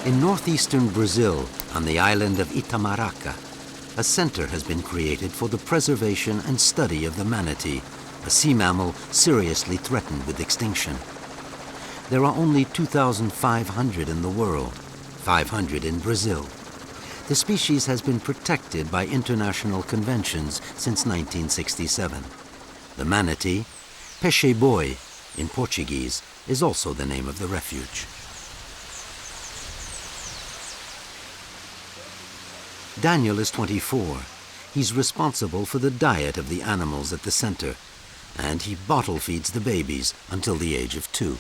In northeastern Brazil, on the island of Itamaraka, a center has been created for the preservation and study of the manatee, a sea mammal seriously threatened with extinction. There are only 2,500 in the world, 500 in Brazil. The species has been protected by international conventions since 1967. The manatee, Peixe Boi in Portuguese, is also the name of the refuge. Daniel is 24. He's responsible for the diet of the animals at the center, and he bottle feeds the babies until the age of 2.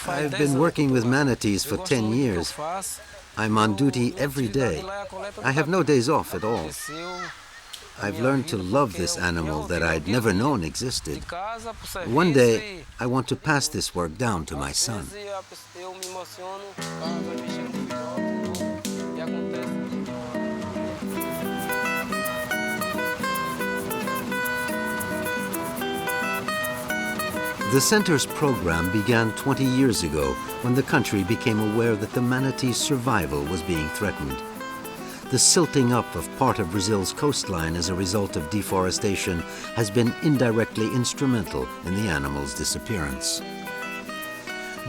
I've been working with manatees for 10 years. I'm on duty every day. I have no days off at all. I've learned to love this animal that I'd never known existed. One day, I want to pass this work down to my son. The center's program began 20 years ago when the country became aware that the manatee's survival was being threatened. The silting up of part of Brazil's coastline as a result of deforestation has been indirectly instrumental in the animal's disappearance.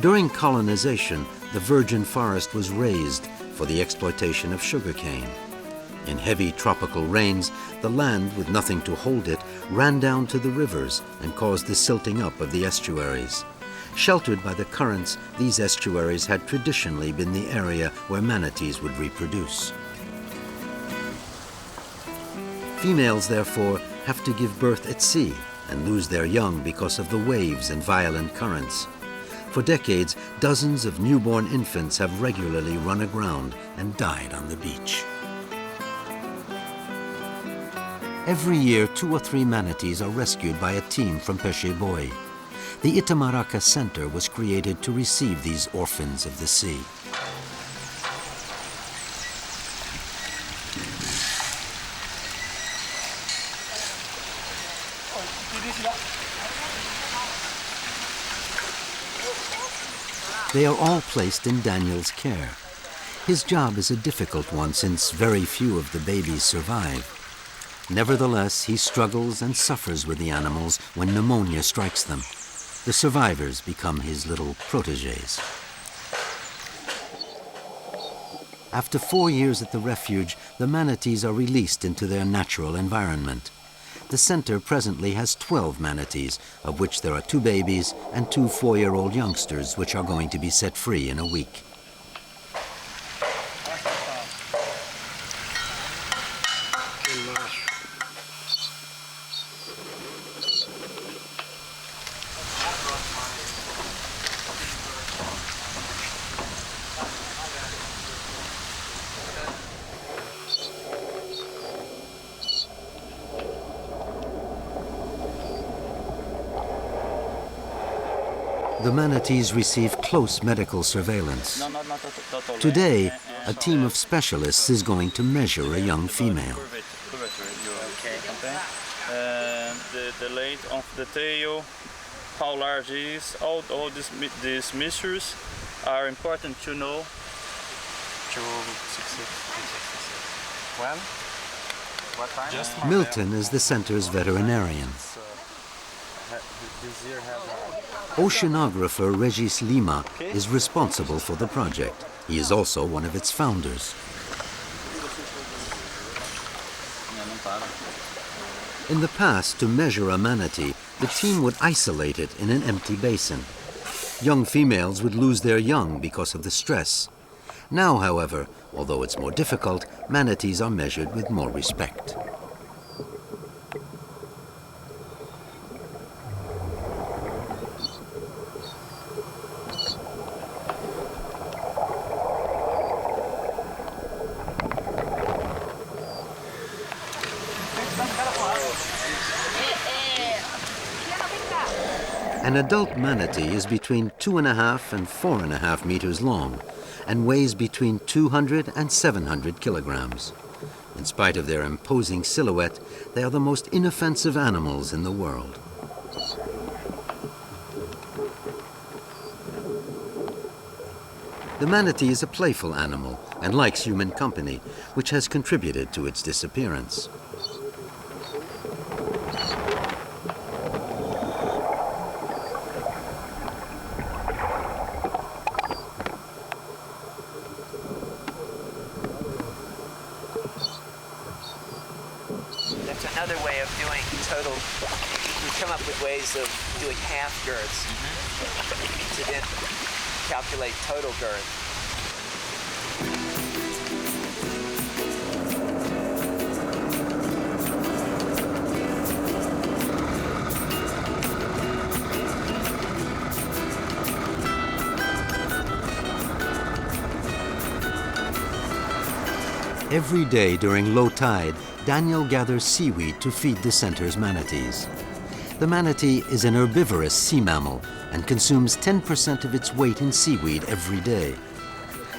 During colonization, the virgin forest was razed for the exploitation of sugarcane. In heavy tropical rains, the land, with nothing to hold it, ran down to the rivers and caused the silting up of the estuaries. Sheltered by the currents, these estuaries had traditionally been the area where manatees would reproduce. Females, therefore, have to give birth at sea and lose their young because of the waves and violent currents. For decades, dozens of newborn infants have regularly run aground and died on the beach. Every year, 2 or 3 manatees are rescued by a team from Peixe Boi. The Itamaraka Center was created to receive these orphans of the sea. They are all placed in Daniel's care. His job is a difficult one since very few of the babies survive. Nevertheless, he struggles and suffers with the animals when pneumonia strikes them. The survivors become his little protégés. After 4 years at the refuge, the manatees are released into their natural environment. The center presently has 12 manatees, of which there are 2 babies and 2 4-year-old youngsters, which are going to be set free in a week. The manatees receive close medical surveillance. Today, a team of specialists is going to measure a young female. The length of the tail, how large it is, all these measures are important to know. Milton is the center's veterinarian. Oceanographer Regis Lima is responsible for the project. He is also one of its founders. In the past, to measure a manatee, the team would isolate it in an empty basin. Young females would lose their young because of the stress. Now, however, although it's more difficult, manatees are measured with more respect. An adult manatee is between 2.5 and 4.5 meters long, and weighs between 200 and 700 kilograms. In spite of their imposing silhouette, they are the most inoffensive animals in the world. The manatee is a playful animal and likes human company, which has contributed to its disappearance. That's another way of doing total. We've come up with ways of doing half girths to then calculate total girth. Every day during low tide, Daniel gathers seaweed to feed the center's manatees. The manatee is an herbivorous sea mammal and consumes 10% of its weight in seaweed every day.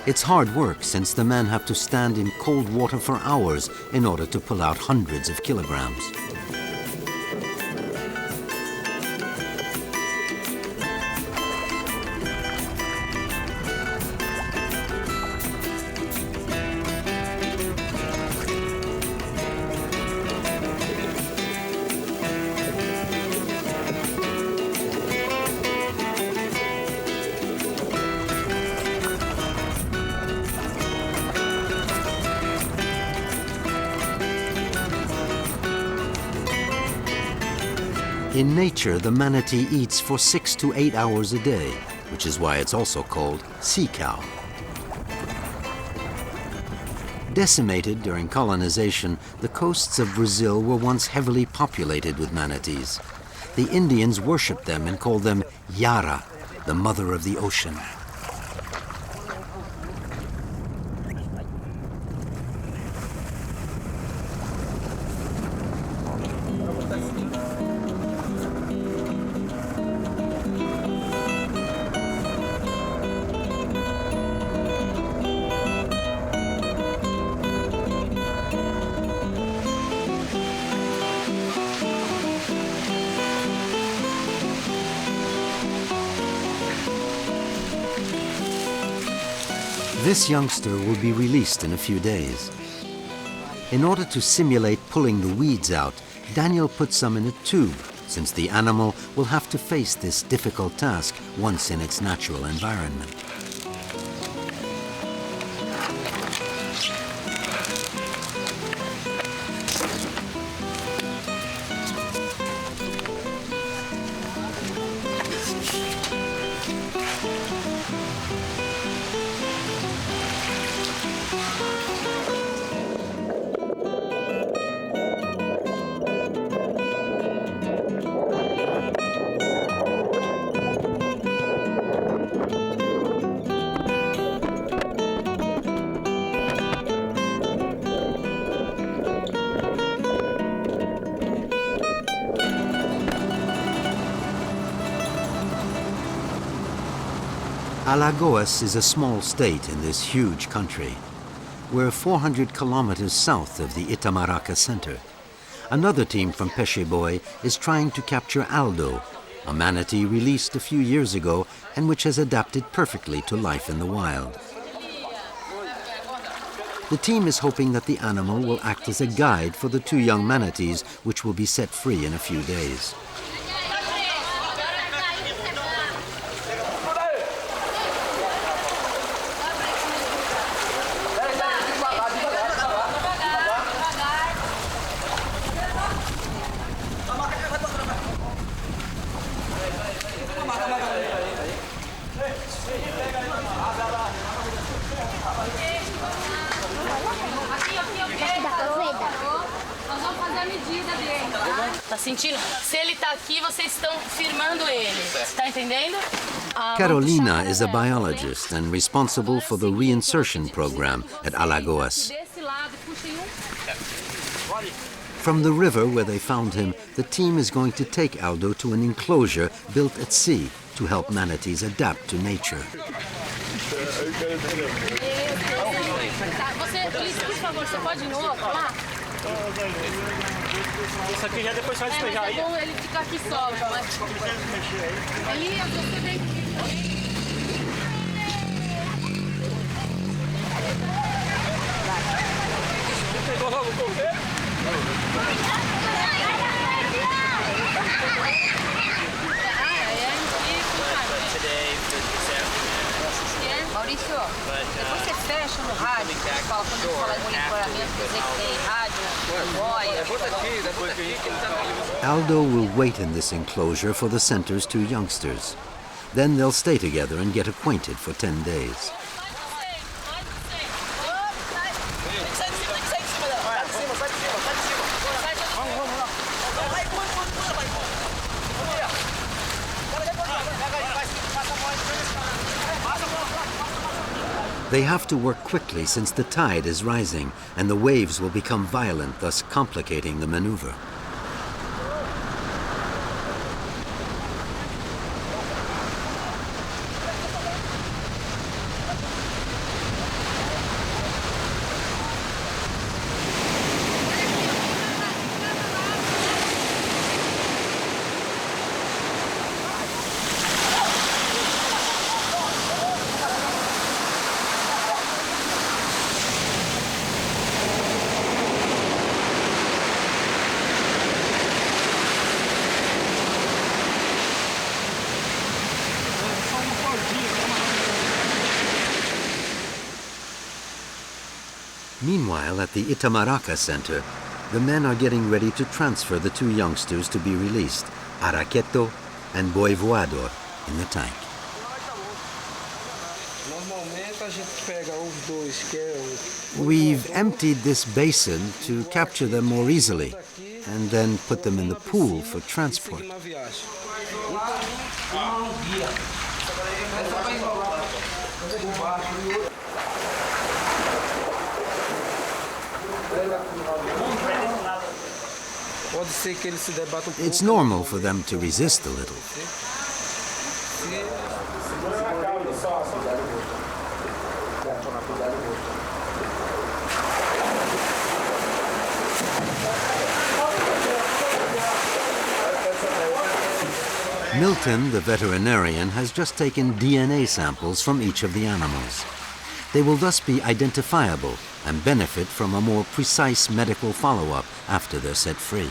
It's hard work since the men have to stand in cold water for hours in order to pull out hundreds of kilograms. In nature, the manatee eats for 6 to 8 hours a day, which is why it's also called sea cow. Decimated during colonization, the coasts of Brazil were once heavily populated with manatees. The Indians worshipped them and called them Yara, the mother of the ocean. This youngster will be released in a few days. In order to simulate pulling the weeds out, Daniel puts some in a tube, since the animal will have to face this difficult task once in its natural environment. Alagoas is a small state in this huge country. We're 400 kilometers south of the Itamaraka center. Another team from Peixe Boi is trying to capture Aldo, a manatee released a few years ago and which has adapted perfectly to life in the wild. The team is hoping that the animal will act as a guide for the 2 young manatees, which will be set free in a few days. Tá sentindo? Se ele tá aqui, vocês estão firmando ele. Tá entendendo? Carolina is a biologist and responsible for the reinsertion program at Alagoas. From the river where they found him, the team is going to take Aldo to an enclosure built at sea to help manatees adapt to nature. Tá, você, Liz, por favor, você pode ir no outro lá? Isso aqui já depois vai despejar aí. É bom ele ficar aqui só, mas... Elias, você vem aqui. Você pegou logo o coqueiro? Maurício, depois você fecha no rádio, fala quando você fala de monitoramento, quer dizer que tem rádio, boia. Aldo will wait in this enclosure for the center's 2 youngsters. Then they'll stay together and get acquainted for 10 days. They have to work quickly since the tide is rising and the waves will become violent, thus complicating the maneuver. Meanwhile, at the Itamaraka Center, the men are getting ready to transfer the 2 youngsters to be released, Araqueto and Boi Voador, in the tank. We've emptied this basin to capture them more easily and then put them in the pool for transport. It's normal for them to resist a little. Milton, the veterinarian, has just taken DNA samples from each of the animals. They will thus be identifiable and benefit from a more precise medical follow-up after they're set free.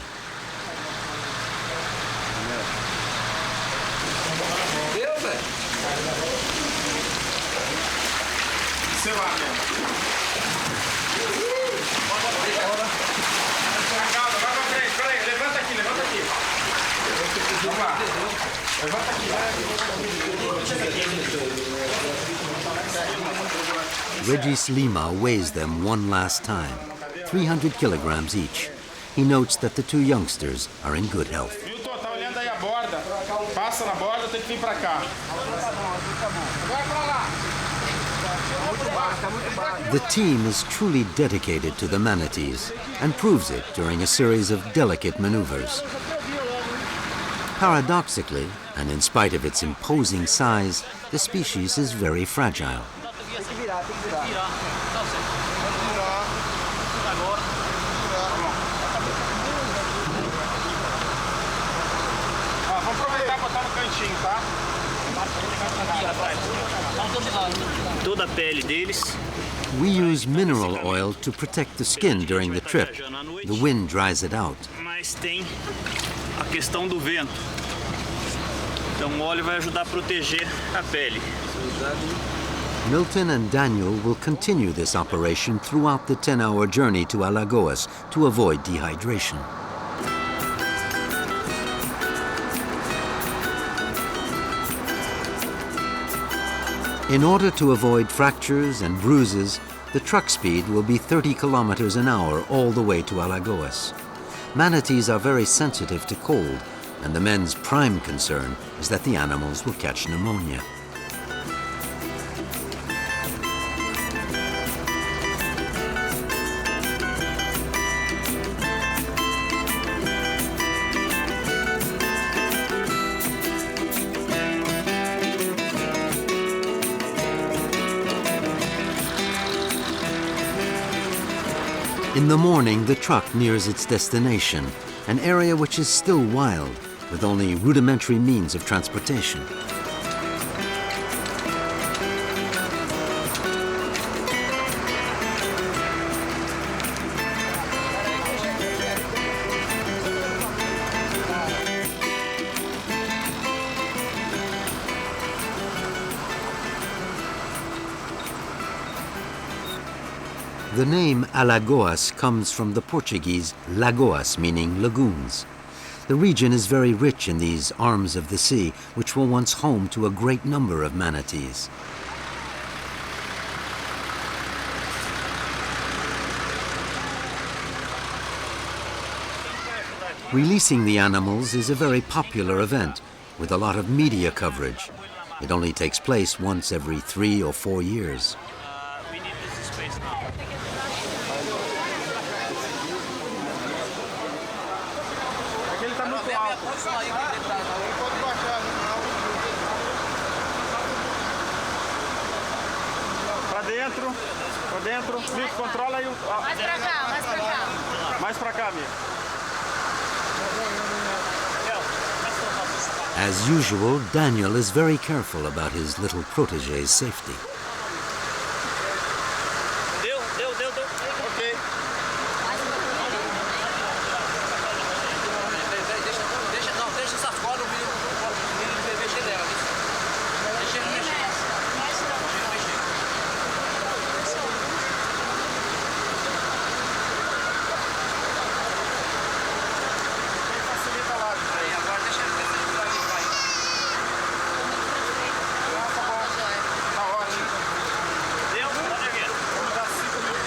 Regis Lima weighs them one last time, 300 kilograms each. He notes that the 2 youngsters are in good health. The team is truly dedicated to the manatees and proves it during a series of delicate maneuvers. Paradoxically, and in spite of its imposing size, the species is very fragile. Toda a pele deles. We use mineral oil to protect the skin during the trip. The wind dries it out. Mas tem a questão do vento. Então o óleo vai ajudar a proteger a pele. Milton and Daniel will continue this operation throughout the 10-hour journey to Alagoas to avoid dehydration. In order to avoid fractures and bruises, the truck speed will be 30 kilometers an hour all the way to Alagoas. Manatees are very sensitive to cold, and the men's prime concern is that the animals will catch pneumonia. In the morning, the truck nears its destination, an area which is still wild, with only rudimentary means of transportation. The name Alagoas comes from the Portuguese lagoas, meaning lagoons. The region is very rich in these arms of the sea, which were once home to a great number of manatees. Releasing the animals is a very popular event, with a lot of media coverage. It only takes place once every 3 or 4 years. We need this space now. Aquele tá muito alto. Pra dentro. Mico, controla aí o... Mais pra cá, mais pra cá. Mais pra cá, Mico. As usual, Daniel is very careful about his little protégé's safety. Deu. Ok. Deixa essas cordas, o menino mexer nela. Deixa ele mexer. Facilita lá. Aí, agora deixa ele mexer. Vai. Tá ótimo. Deu? Pode ver. Vamos dar 5 minutos.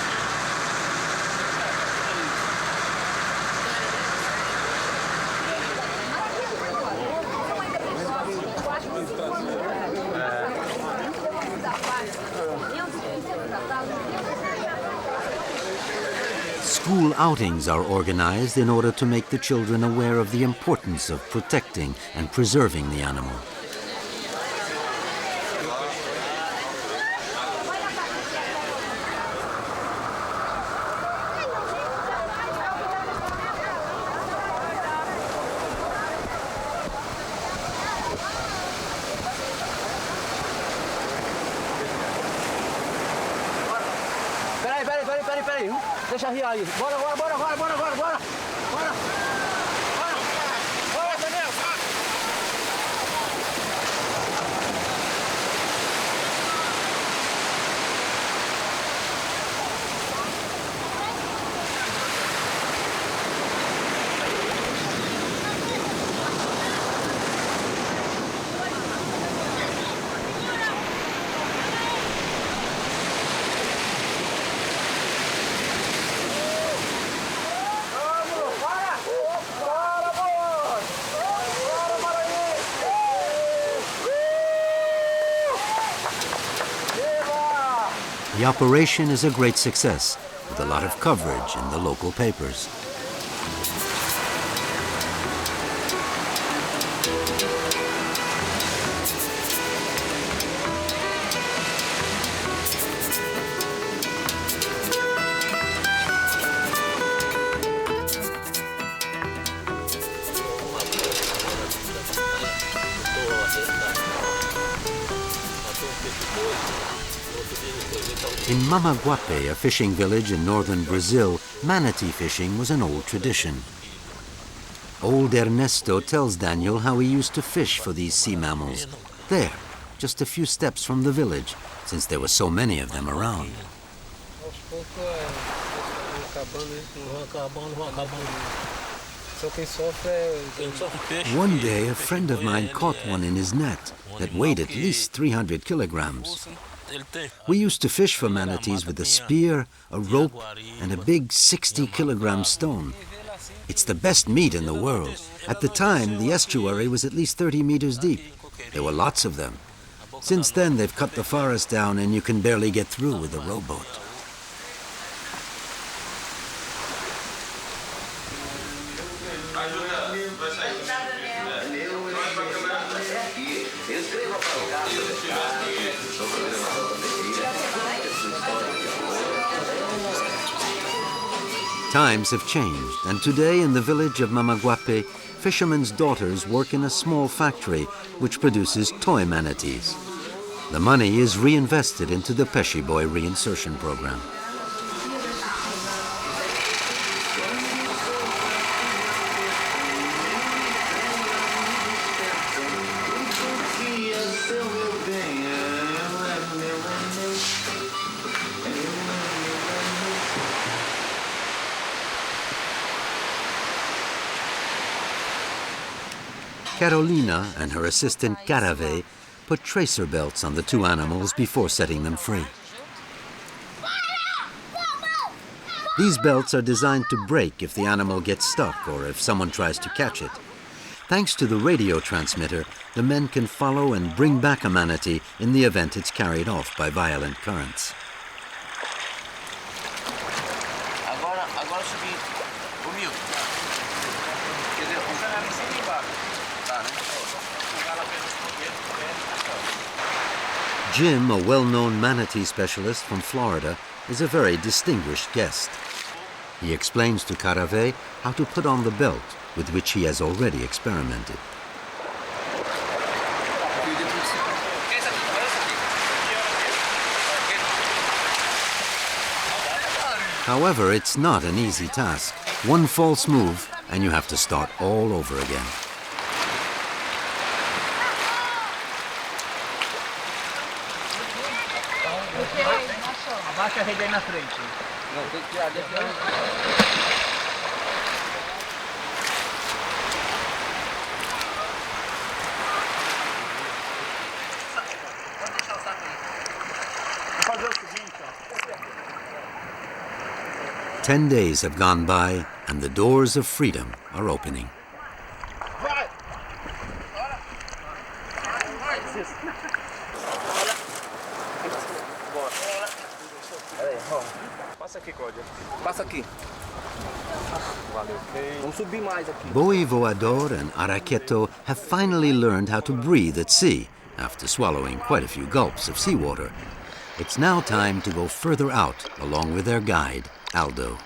School outings are organized in order to make the children aware of the importance of protecting and preserving the animal. Peraí. Deixa riar aí. Bora, Daniel. The operation is a great success, with a lot of coverage in the local papers. In Mamaguape, a fishing village in northern Brazil, manatee fishing was an old tradition. Old Ernesto tells Daniel how he used to fish for these sea mammals. There, just a few steps from the village, since there were so many of them around. One day, a friend of mine caught one in his net that weighed at least 300 kilograms. We used to fish for manatees with a spear, a rope, and a big 60-kilogram stone. It's the best meat in the world. At the time, the estuary was at least 30 meters deep. There were lots of them. Since then, they've cut the forest down and you can barely get through with a rowboat. Times have changed, and today in the village of Mamaguape, fishermen's daughters work in a small factory which produces toy manatees. The money is reinvested into the Peixe Boi reinsertion program. Carolina and her assistant Carave put tracer belts on the two animals before setting them free. These belts are designed to break if the animal gets stuck or if someone tries to catch it. Thanks to the radio transmitter, the men can follow and bring back a manatee in the event it's carried off by violent currents. Agora subir comigo. Entendeu? Funcionar em cima e embaixo. Tá, né? Jim, a well-known manatee specialist from Florida, is a very distinguished guest. He explains to Carave how to put on the belt with which he has already experimented. However, it's not an easy task. One false move and you have to start all over again. Abaixa a rede aí na frente. Não, tem que tirar daqui. Vou fazer o seguinte, ó. 10 days have gone by and the doors of freedom are opening. Vai! Passa aqui, Cláudia. Passa aqui. Valeu. Vamos subir mais aqui. Boi Voador and Araqueto have finally learned how to breathe at sea after swallowing quite a few gulps of seawater. It's now time to go further out along with their guide, Aldo.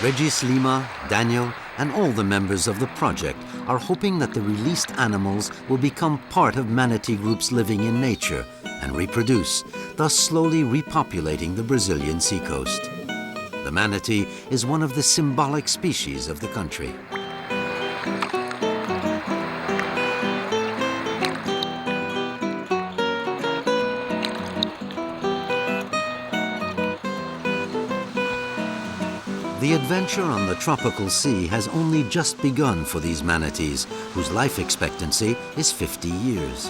Regis Lima, Daniel, and all the members of the project are hoping that the released animals will become part of manatee groups living in nature and reproduce, thus slowly repopulating the Brazilian seacoast. The manatee is one of the symbolic species of the country. The adventure on the tropical sea has only just begun for these manatees, whose life expectancy is 50 years.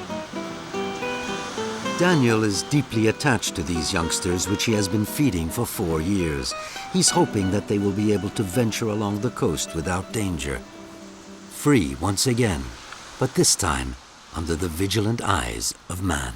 Daniel is deeply attached to these youngsters, which he has been feeding for 4 years. He's hoping that they will be able to venture along the coast without danger. Free once again, but this time under the vigilant eyes of man.